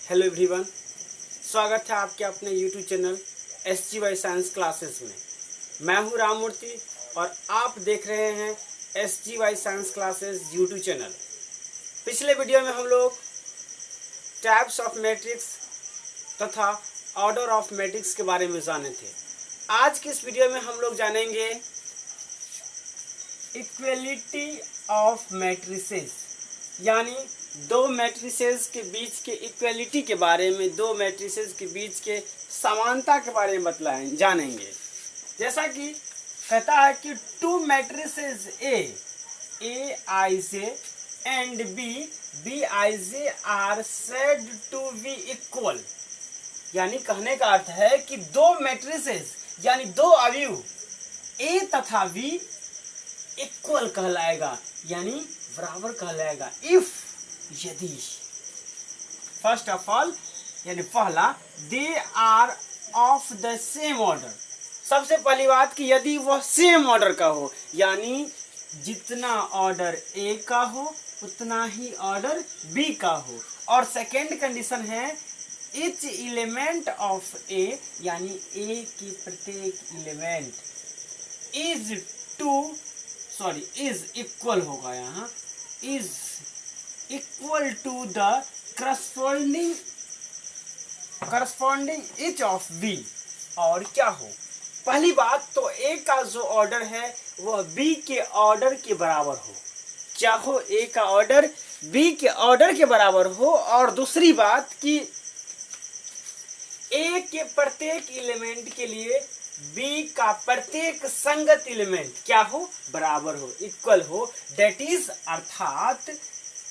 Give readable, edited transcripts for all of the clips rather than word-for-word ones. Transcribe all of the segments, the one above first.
Hello everyone, स्वागत है आपके अपने YouTube channel SGY science classes में। मैं हूं राममूर्ति और आप देख रहे हैं SGY science classes YouTube channel. पिछले वीडियो में हम लोग टाइप्स ऑफ मैट्रिक्स तथा ऑर्डर ऑफ मैट्रिक्स के बारे में जाने थे। आज की इस वीडियो में हम लोग जानेंगे इक्वलिटी ऑफ मैट्रिसेस, यानी दो मैट्रिसेस के बीच के इक्वलिटी के बारे में, दो मैट्रिसेस के बीच के समानता के बारे में जानेंगे। जैसा कि कहता है कि two matrices A I J and B I J are said to be equal, यानी कहने का अर्थ है कि दो मैट्रिसेस यानी दो अवयव ए तथा बी इक्वल कहलाएगा, यानी बराबर कहलाएगा इफ, यदि। फर्स्ट ऑफ ऑल यानी पहला, they are of the same order. सबसे पहली बात कि यदि वह सेम ऑर्डर का हो, यानी जितना ऑर्डर ए का हो उतना ही ऑर्डर बी का हो। और सेकेंड कंडीशन है इच एलिमेंट ऑफ ए, यानी ए की प्रत्येक एलिमेंट इज इक्वल होगा, यहाँ is equal to the corresponding each of B. और क्या हो, पहली बात तो ए का जो ऑर्डर है वह बी के ऑर्डर के बराबर हो, क्या हो, ए का ऑर्डर बी के ऑर्डर के बराबर हो। और दूसरी बात कि ए के प्रत्येक एलिमेंट के लिए बी का प्रत्येक संगत एलिमेंट क्या हो, बराबर हो, इक्वल हो। दैट इज अर्थात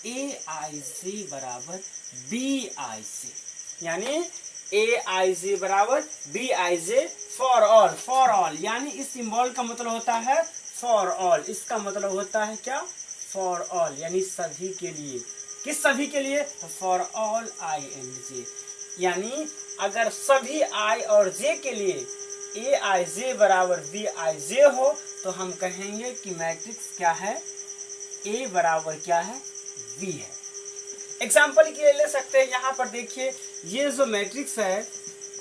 ए आई जे बराबर बी आई जे, यानी ए आई जे बराबर B I J for all, यानी इस सिंबल का मतलब होता है फॉर ऑल। इसका मतलब होता है क्या, फॉर ऑल, यानी सभी के लिए। किस सभी के लिए, फॉर ऑल आई एंड जे, यानी अगर सभी आई और जे के लिए ए आई जे बराबर बी आई जे हो तो हम कहेंगे कि मैट्रिक्स क्या है, ए बराबर क्या है, बी है। एग्जाम्पल के लिए ले सकते हैं, यहाँ पर देखिए ये जो मैट्रिक्स है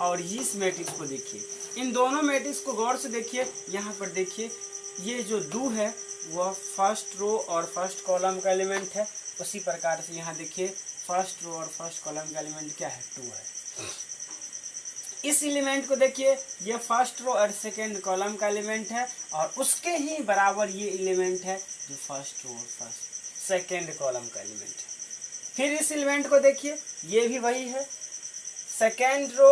और इस मैट्रिक्स को देखिए, इन दोनों मैट्रिक्स को गौर से देखिए। यहाँ पर देखिए ये जो दो है वह फर्स्ट रो और फर्स्ट कॉलम का एलिमेंट है, उसी प्रकार से यहाँ देखिए फर्स्ट रो और फर्स्ट कॉलम का एलिमेंट क्या है, 2 है। इस एलिमेंट को देखिए, ये फर्स्ट रो और सेकेंड कॉलम का एलिमेंट है और उसके ही बराबर ये एलिमेंट है जो फर्स्ट रो और फर्स्ट सेकेंड कॉलम का एलिमेंट है। फिर इस एलिमेंट को देखिए, ये भी वही है, सेकेंड रो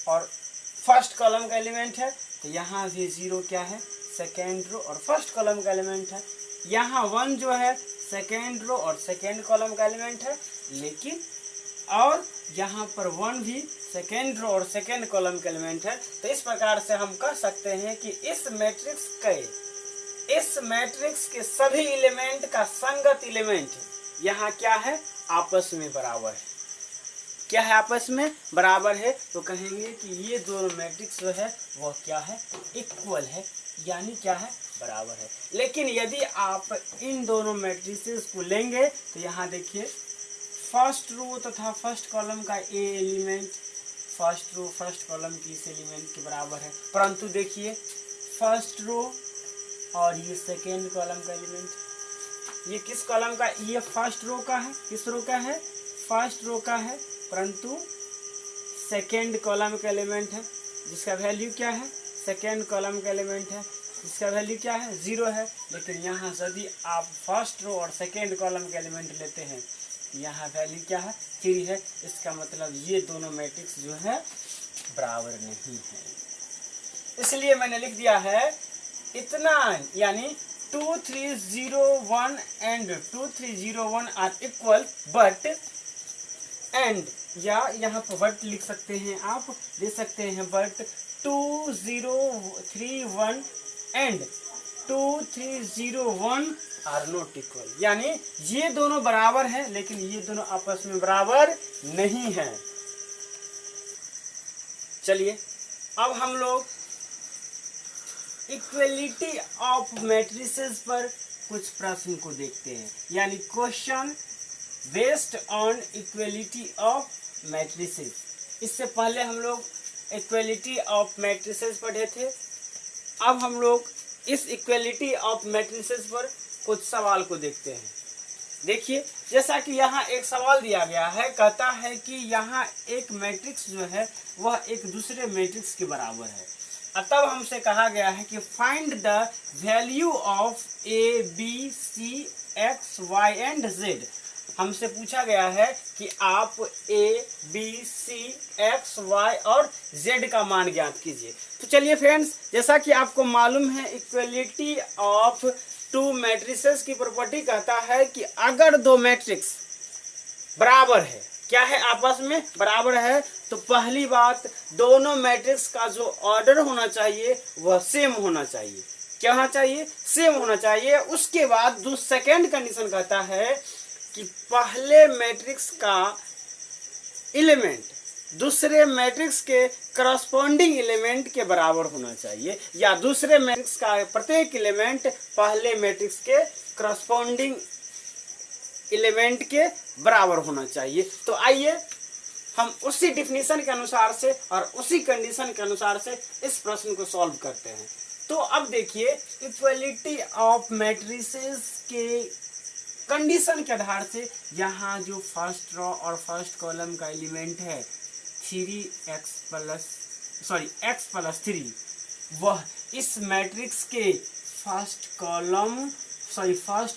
और फर्स्ट कॉलम का एलिमेंट है, तो यहाँ भी 0 क्या है, सेकेंड रो और फर्स्ट कॉलम का एलिमेंट है। यहाँ 1 जो है सेकेंड रो और सेकेंड कॉलम का एलिमेंट है, लेकिन और यहाँ पर 1 भी सेकेंड रो और सेकेंड कॉलम का एलिमेंट है। तो इस प्रकार से हम कह सकते हैं कि इस मैट्रिक्स के सभी एलिमेंट का संगत एलिमेंट यहाँ क्या है, आपस में बराबर है। क्या है, आपस में बराबर है। तो कहेंगे कि ये दोनों मैट्रिक्स जो है वह क्या है, इक्वल है, यानी क्या है, बराबर है। लेकिन यदि आप इन दोनों मैट्रिसेस को लेंगे तो यहाँ देखिए फर्स्ट रो तथा फर्स्ट कॉलम का a element first row first column की इस एलिमेंट के बराबर है, परंतु देखिए फर्स्ट रो और ये सेकेंड कॉलम का एलिमेंट, ये किस कॉलम का, ये फर्स्ट रो का है, किस रो का है, फर्स्ट रो का है, परंतु सेकेंड कॉलम का एलिमेंट है जिसका वैल्यू क्या है, सेकेंड कॉलम का एलिमेंट है जिसका वैल्यू क्या है, 0 है। लेकिन यहाँ यदि आप फर्स्ट रो और सेकेंड कॉलम का एलिमेंट लेते हैं, यहाँ वैल्यू क्या है, 3 है। इसका मतलब ये दोनों मैट्रिक्स जो है बराबर नहीं है। इसलिए मैंने लिख दिया है इतना, यानी 2 3 0 1 and 2 3 0 1 are equal but and, या यहाँ पर बट लिख सकते हैं, आप दे सकते हैं but 2 0 3 1 and 2 3 0 1 are not equal, यानी ये दोनों बराबर हैं लेकिन ये दोनों आपस में बराबर नहीं हैं। चलिए अब हम लोग इक्वलिटी ऑफ मैट्रिसेस पर कुछ प्रश्न को देखते हैं, यानी question based on equality of matrices. इससे पहले हम लोग इक्वलिटी ऑफ मैट्रिसेस पढ़े थे। अब हम लोग इस इक्वलिटी ऑफ मैट्रिसेस पर कुछ सवाल को देखते हैं। देखिए, जैसा कि यहाँ एक सवाल दिया गया है, कहता है कि यहाँ एक मैट्रिक्स जो है वह एक दूसरे मैट्रिक्स के बराबर है। तब हमसे कहा गया है कि find the value of A B C X Y and Z. हमसे पूछा गया है कि आप A B C X Y और जेड का मान ज्ञात कीजिए। तो चलिए फ्रेंड्स, जैसा कि आपको मालूम है, इक्वलिटी ऑफ टू मैट्रिसेस की प्रॉपर्टी कहता है कि अगर दो मैट्रिक्स बराबर है, क्या है, आपस में बराबर है, तो पहली बात, दोनों मैट्रिक्स का जो ऑर्डर होना चाहिए वह सेम होना चाहिए। क्या होना चाहिए? सेम होना चाहिए। उसके बाद जो सेकेंड कंडीशन कहता है कि पहले मैट्रिक्स का एलिमेंट दूसरे मैट्रिक्स के करस्पॉन्डिंग एलिमेंट के बराबर होना चाहिए, या दूसरे मैट्रिक्स का प्रत्येक एलिमेंट पहले मैट्रिक्स के करस्पॉन्डिंग एलिमेंट के बराबर होना चाहिए। तो आइए हम उसी डिफिनीशन के अनुसार से और उसी कंडीशन के अनुसार से इस प्रश्न को सॉल्व करते हैं। तो अब देखिए, इक्वलिटी ऑफ मैट्रिसेस के कंडीशन के आधार से यहाँ जो फर्स्ट रो और फर्स्ट कॉलम का एलिमेंट है x प्लस 3, वह इस मैट्रिक्स के फर्स्ट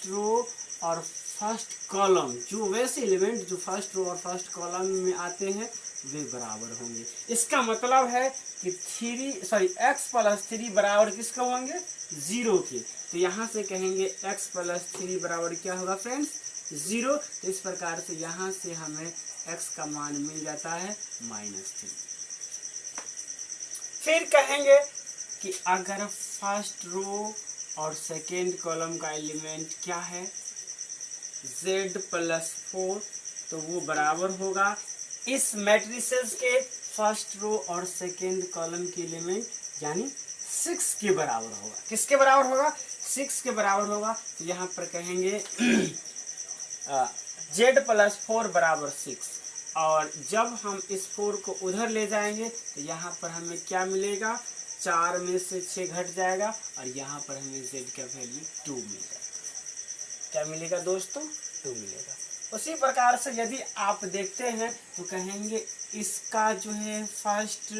रो और फर्स्ट कॉलम, जो वैसे एलिमेंट जो फर्स्ट रो और फर्स्ट कॉलम में आते हैं वे बराबर होंगे। इसका मतलब है कि x प्लस 3 बराबर किसका होंगे? 0 के। तो यहाँ से कहेंगे x प्लस 3 बराबर क्या होगा फ्रेंड्स? 0। तो इस प्रकार से यहाँ से हमें x का मान मिल जाता है -3। फिर कहेंगे कि अगर फर्स्ट रो और सेकेंड कॉलम का एलिमेंट क्या है? z प्लस 4, तो वो बराबर होगा इस मैट्रिसेस के फर्स्ट रो और सेकेंड कॉलम के एलिमेंट, यानी 6 के बराबर होगा। किसके बराबर होगा? 6 के बराबर होगा। तो यहाँ पर कहेंगे z प्लस 4 बराबर 6, और जब हम इस 4 को उधर ले जाएंगे तो यहाँ पर हमें क्या मिलेगा? 4 में से 6 घट जाएगा और यहाँ पर हमें z का वैल्यू 2 मिल जाएगा। क्या मिलेगा दोस्तों? 2 मिलेगा। उसी प्रकार से यदि आप देखते हैं तो कहेंगे इसका जो है फर्स्ट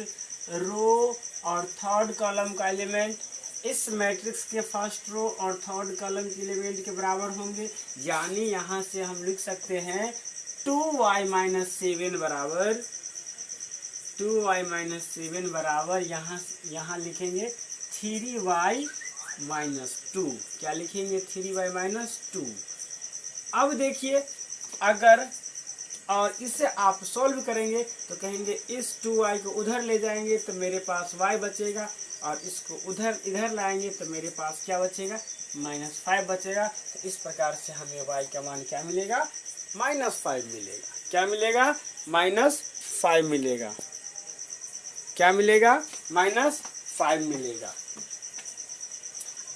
रो और थर्ड कॉलम का एलिमेंट इस मैट्रिक्स के फर्स्ट रो और थर्ड कॉलम के एलिमेंट के बराबर होंगे, यानी यहाँ से हम लिख सकते हैं 2y माइनस 7 बराबर यहाँ लिखेंगे 3y माइनस 2। क्या लिखेंगे? 3y minus 2। अब देखिए, अगर और इसे आप सॉल्व करेंगे तो कहेंगे इस 2y को उधर ले जाएंगे तो मेरे पास y बचेगा, और इसको इधर लाएंगे तो मेरे पास क्या बचेगा? -5 बचेगा। तो इस प्रकार से हमें y का मान क्या मिलेगा? -5 मिलेगा। क्या मिलेगा? -5 मिलेगा। क्या मिलेगा? -5 मिलेगा।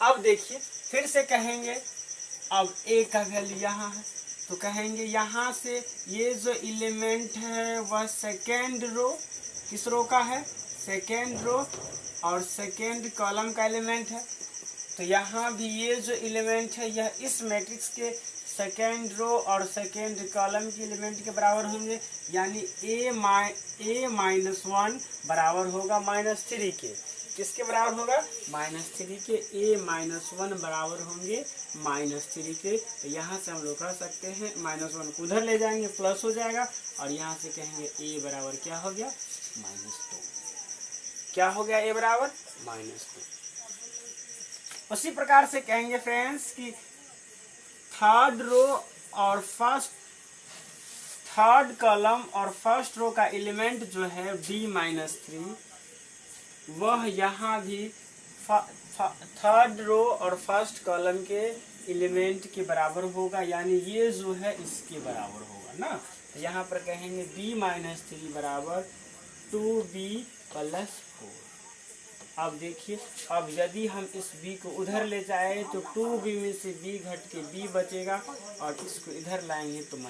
अब देखिए, फिर से कहेंगे, अब a का वैल्यू यहाँ है, तो कहेंगे यहाँ से ये जो एलिमेंट है वह सेकेंड रो, किस रो का है? सेकेंड रो और सेकेंड कॉलम का एलिमेंट है। तो यहाँ भी ये जो एलिमेंट है यह इस मैट्रिक्स के सेकेंड रो और सेकेंड कॉलम के एलिमेंट के बराबर होंगे, यानी a माइनस 1 बराबर होगा -3 के। किसके बराबर होगा? -3 के। a माइनस 1 बराबर होंगे -3 के। तो यहाँ से हम लोग कह सकते हैं -1 को उधर ले जाएंगे प्लस हो जाएगा, और यहाँ से कहेंगे a बराबर क्या हो गया? -2। क्या हो गया? a बराबर -2। उसी प्रकार से कहेंगे फ्रेंड्स कि थर्ड रो और थर्ड कॉलम और फर्स्ट रो का एलिमेंट जो है b-3, वह यहाँ भी थर्ड रो और फर्स्ट कॉलम के एलिमेंट के बराबर होगा, यानी ये जो है इसके बराबर होगा ना। तो यहाँ पर कहेंगे b-3 बराबर 2b + 4। अब देखिए, अब यदि हम इस b को उधर ले जाए तो 2b में से b घट के b बचेगा और इसको इधर लाएंगे तो -7।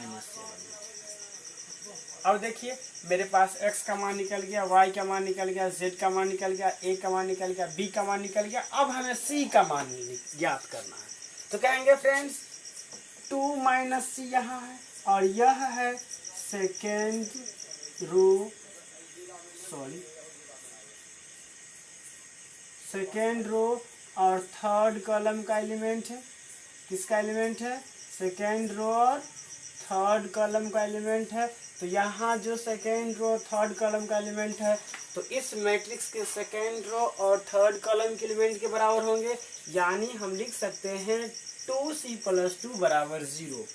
अब देखिए मेरे पास x का मान निकल गया, y का मान निकल गया, z का मान निकल गया, a का मान निकल गया, b का मान निकल गया। अब हमें c का मान ज्ञात करना है। तो कहेंगे फ्रेंड्स 2 - c यहाँ है और यह है सेकेंड रो और थर्ड कॉलम का एलिमेंट है। किसका एलिमेंट है? सेकेंड रो और थर्ड कॉलम का एलिमेंट है। तो यहाँ जो सेकेंड रो थर्ड कॉलम का एलिमेंट है तो इस मैट्रिक्स के सेकेंड रो और थर्ड कॉलम के एलिमेंट के बराबर होंगे, यानी हम लिख सकते हैं 2c + 2 = 0।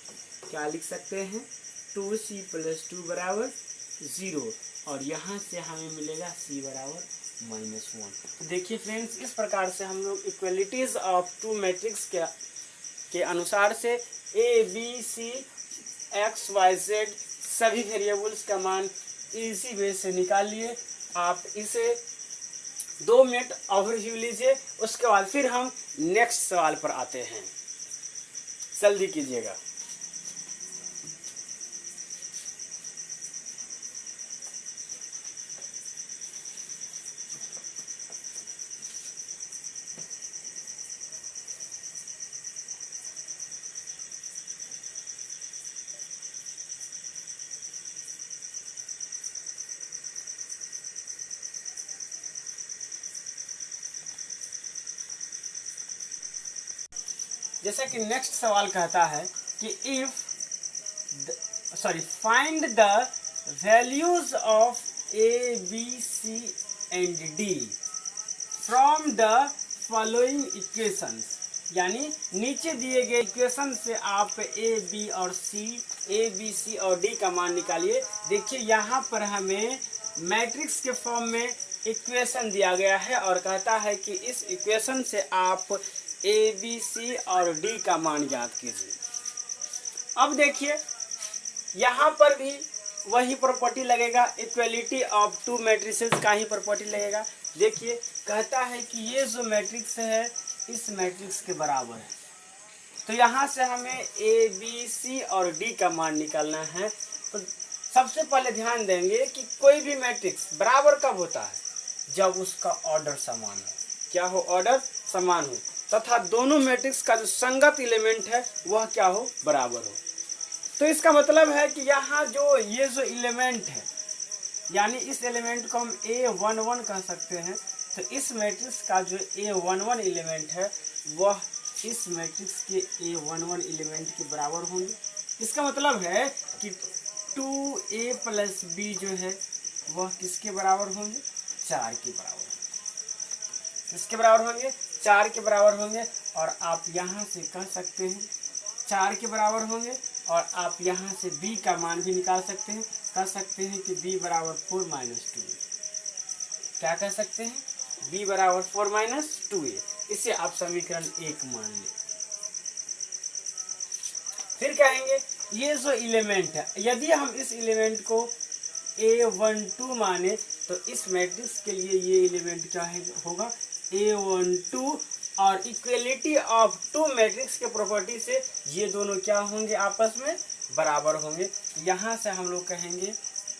क्या लिख सकते हैं? 2c + 2 = 0 और यहाँ से हमें मिलेगा c = -1। तो देखिए फ्रेंड्स, इस प्रकार से हम लोग इक्वलिटीज ऑफ टू मैट्रिक्स के अनुसार से a b c x y z सभी वेरिएबल्स का मान इजी वे से निकाल लिए। आप इसे 2 मिनट ओवरव्यू लीजिए, उसके बाद फिर हम नेक्स्ट सवाल पर आते हैं। जल्दी कीजिएगा। जैसा कि नेक्स्ट सवाल कहता है कि find the values of a b c and d from the following equations. यानी नीचे दिए गए इक्वेशन से आप a b और c और d का मान निकालिए। देखिए यहाँ पर हमें मैट्रिक्स के फॉर्म में इक्वेशन दिया गया है और कहता है कि इस इक्वेशन से आप a b c और d का मान ज्ञात कीजिए। अब देखिए यहाँ पर भी वही प्रॉपर्टी लगेगा, इक्वलिटी ऑफ टू मैट्रिसेस का ही प्रॉपर्टी लगेगा। देखिए कहता है कि ये जो मैट्रिक्स है इस मैट्रिक्स के बराबर है। तो यहाँ से हमें a b c और d का मान निकालना है। तो सबसे पहले ध्यान देंगे कि कोई भी मैट्रिक्स बराबर कब होता है? जब उसका ऑर्डर समान हो। क्या हो? ऑर्डर समान हो तथा दोनों मैट्रिक्स का जो संगत एलिमेंट है वह क्या हो? बराबर हो। तो इसका मतलब है कि यहाँ जो ये जो एलिमेंट है, यानी इस एलिमेंट को हम a11 कह सकते हैं। तो इस मैट्रिक्स का जो a11 एलिमेंट है वह इस मैट्रिक्स के a11 एलिमेंट के बराबर होंगे। इसका मतलब है कि 2a + b जो है वह किसके बराबर होंगे? 4 के बराबर। किसके बराबर होंगे? 4 के बराबर होंगे। और आप यहाँ से कह सकते हैं 4 के बराबर होंगे और आप यहाँ से b का मान भी निकाल सकते हैं। कह सकते हैं कि b = 4 - 2a। क्या कह सकते हैं? b = 4 - 2a। इसे आप समीकरण 1 मान लें। फिर कहेंगे ये जो एलिमेंट है, यदि हम इस एलिमेंट को a12 माने तो इस मैट्रिक्स के लिए ये एलिमेंट क्या होगा? a12। और इक्वलिटी ऑफ टू मैट्रिक्स के प्रॉपर्टी से ये दोनों क्या होंगे? आपस में बराबर होंगे। यहाँ से हम लोग कहेंगे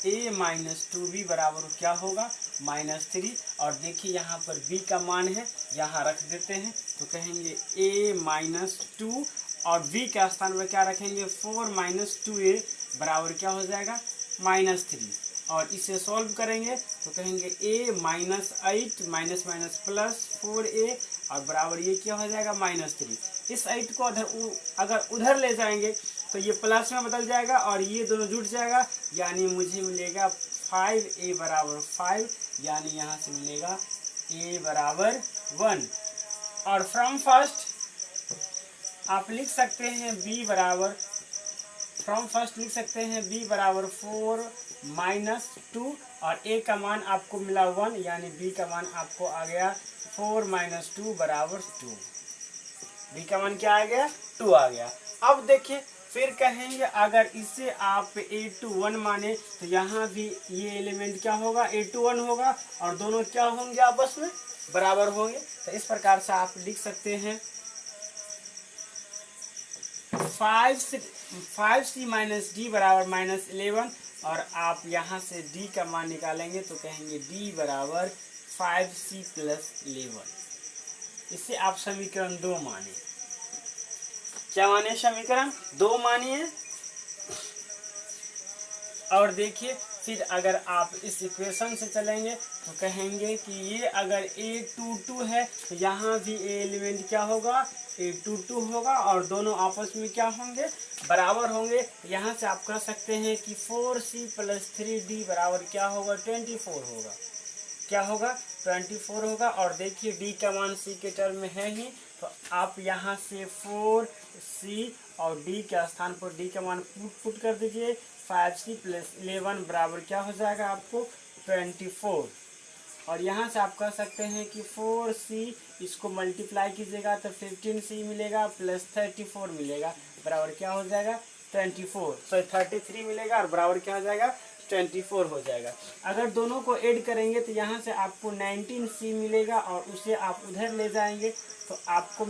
a - 2b बराबर क्या होगा? -3। और देखिए यहाँ पर b का मान है, यहाँ रख देते हैं। तो कहेंगे a - 2 और b के स्थान पर क्या रखेंगे? 4 - 2a बराबर क्या हो जाएगा? -3। और इसे सॉल्व करेंगे तो कहेंगे a - 8 --+4a और बराबर ये क्या हो जाएगा? -3। इस 8 को अगर उधर ले जाएंगे तो ये प्लस में बदल जाएगा और ये दोनों जुट जाएगा, यानी मुझे मिलेगा 5a = 5, यानी यहाँ से मिलेगा a = 1। और फ्रॉम फर्स्ट आप लिख सकते हैं b = 4 - 2 और a का मान आपको मिला 1, यानी b का मान आपको आ गया 4 - 2 = 2। b का मान क्या आ गया? 2 आ गया। अब देखिए फिर कहेंगे अगर इसे आप a21 माने तो यहाँ भी ये एलिमेंट क्या होगा? a21 होगा और दोनों क्या होंगे? आपस में बराबर होंगे। तो इस प्रकार से आप लिख सकते हैं 5c माइनस डी बराबर -11, और आप यहाँ से d का मान निकालेंगे तो कहेंगे d बराबर 5c प्लस 11। इसे आप समीकरण 2 माने। क्या माने? समीकरण 2 मानिए। और देखिए फिर अगर आप इस इक्वेशन से चलेंगे तो कहेंगे कि ये अगर a22 है तो यहाँ भी a एलिमेंट क्या होगा? a22 होगा, और दोनों आपस में क्या होंगे? बराबर होंगे। यहाँ से आप कह सकते हैं कि 4c प्लस 3d बराबर क्या होगा? 24 होगा। क्या होगा? 24 होगा। और देखिए d का मान c के टर्म में है ही, तो आप यहाँ से 4c और d के स्थान पर d का मान पुट कर दीजिए। 5c प्लस 11 बराबर क्या हो जाएगा आपको? 24। और यहाँ से आप कह सकते हैं कि 4c इसको मल्टीप्लाई कीजिएगा तो 15c मिलेगा प्लस 34 मिलेगा, बराबर क्या हो जाएगा? 33 मिलेगा, और बराबर क्या हो जाएगा? 24 हो जाएगा। अगर दोनों को ऐड करेंगे तो यहाँ से आपको 19c मिलेगा, और उसे आप उधर ले जाएंगे तो आपको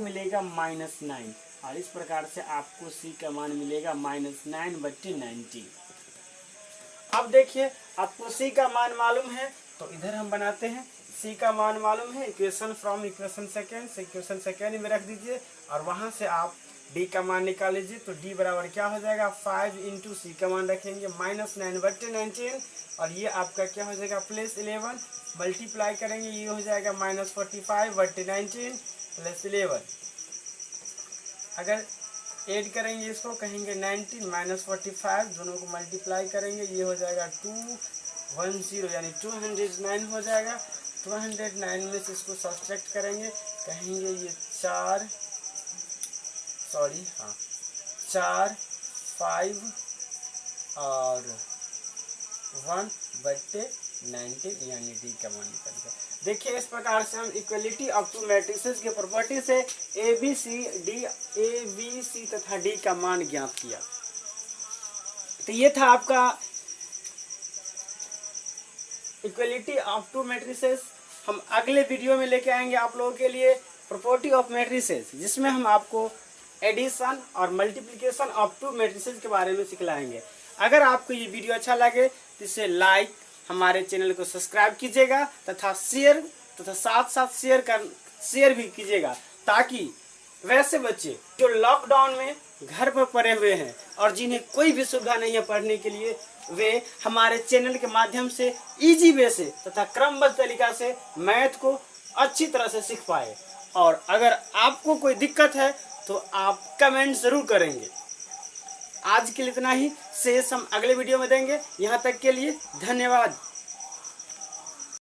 मिलेगा -9, और इस प्रकार से आपको c का मान मिलेगा -9/19। अब देखिए आपको c का मान मालूम है तो इधर हम बनाते हैं। c का मान मालूम है, इक्वेशन फ्रॉम इक्वेशन सेकेंड से इक्वेशन सेकेंड में रख दीजिए, और वहां से आप d का मान निकाल लीजिए। तो d बराबर क्या हो जाएगा? 5 इंटू सी का मान रखेंगे -9/19, और ये आपका क्या हो जाएगा? प्लस 11 मल्टीप्लाई करेंगे, ये हो जाएगा -45/19 प्लस 11। अगर ऐड करेंगे इसको कहेंगे 19 -45, दोनों को मल्टीप्लाई करेंगे, ये हो जाएगा 210 यानी 209 हो जाएगा। 209 में से इसको सब्ट्रैक्ट करेंगे, कहेंगे ये 4 5 और 1/19 यानी डी का मान निकल गया। देखिए इस प्रकार से हम इक्वलिटी ऑफ टू मैट्रिसेस के प्रॉपर्टी से ए बी सी तथा डी का मान ज्ञात किया। तो ये था आपका इक्वलिटी ऑफ टू मैट्रिसेस। हम अगले वीडियो में लेके आएंगे आप लोगों के लिए प्रॉपर्टी ऑफ मैट्रिसेस, जिसमें हम आपको एडिशन और मल्टीप्लिकेशन ऑफ टू मैट्रिसेस के बारे में सिखलाएंगे। अगर आपको ये वीडियो अच्छा लगे तो इसे लाइक, हमारे चैनल को सब्सक्राइब कीजिएगा तथा साथ शेयर भी कीजिएगा, ताकि वैसे बच्चे जो लॉकडाउन में घर पर पड़े हुए हैं और जिन्हें कोई भी सुविधा नहीं है पढ़ने के लिए, वे हमारे चैनल के माध्यम से इजी वे से तथा क्रमबद्ध तरीका से मैथ को अच्छी तरह से सीख पाए। और अगर आपको कोई दिक्कत है तो आप कमेंट जरूर करेंगे। आज के लिए इतना ही, शेष हम अगले वीडियो में देंगे। यहाँ तक के लिए धन्यवाद।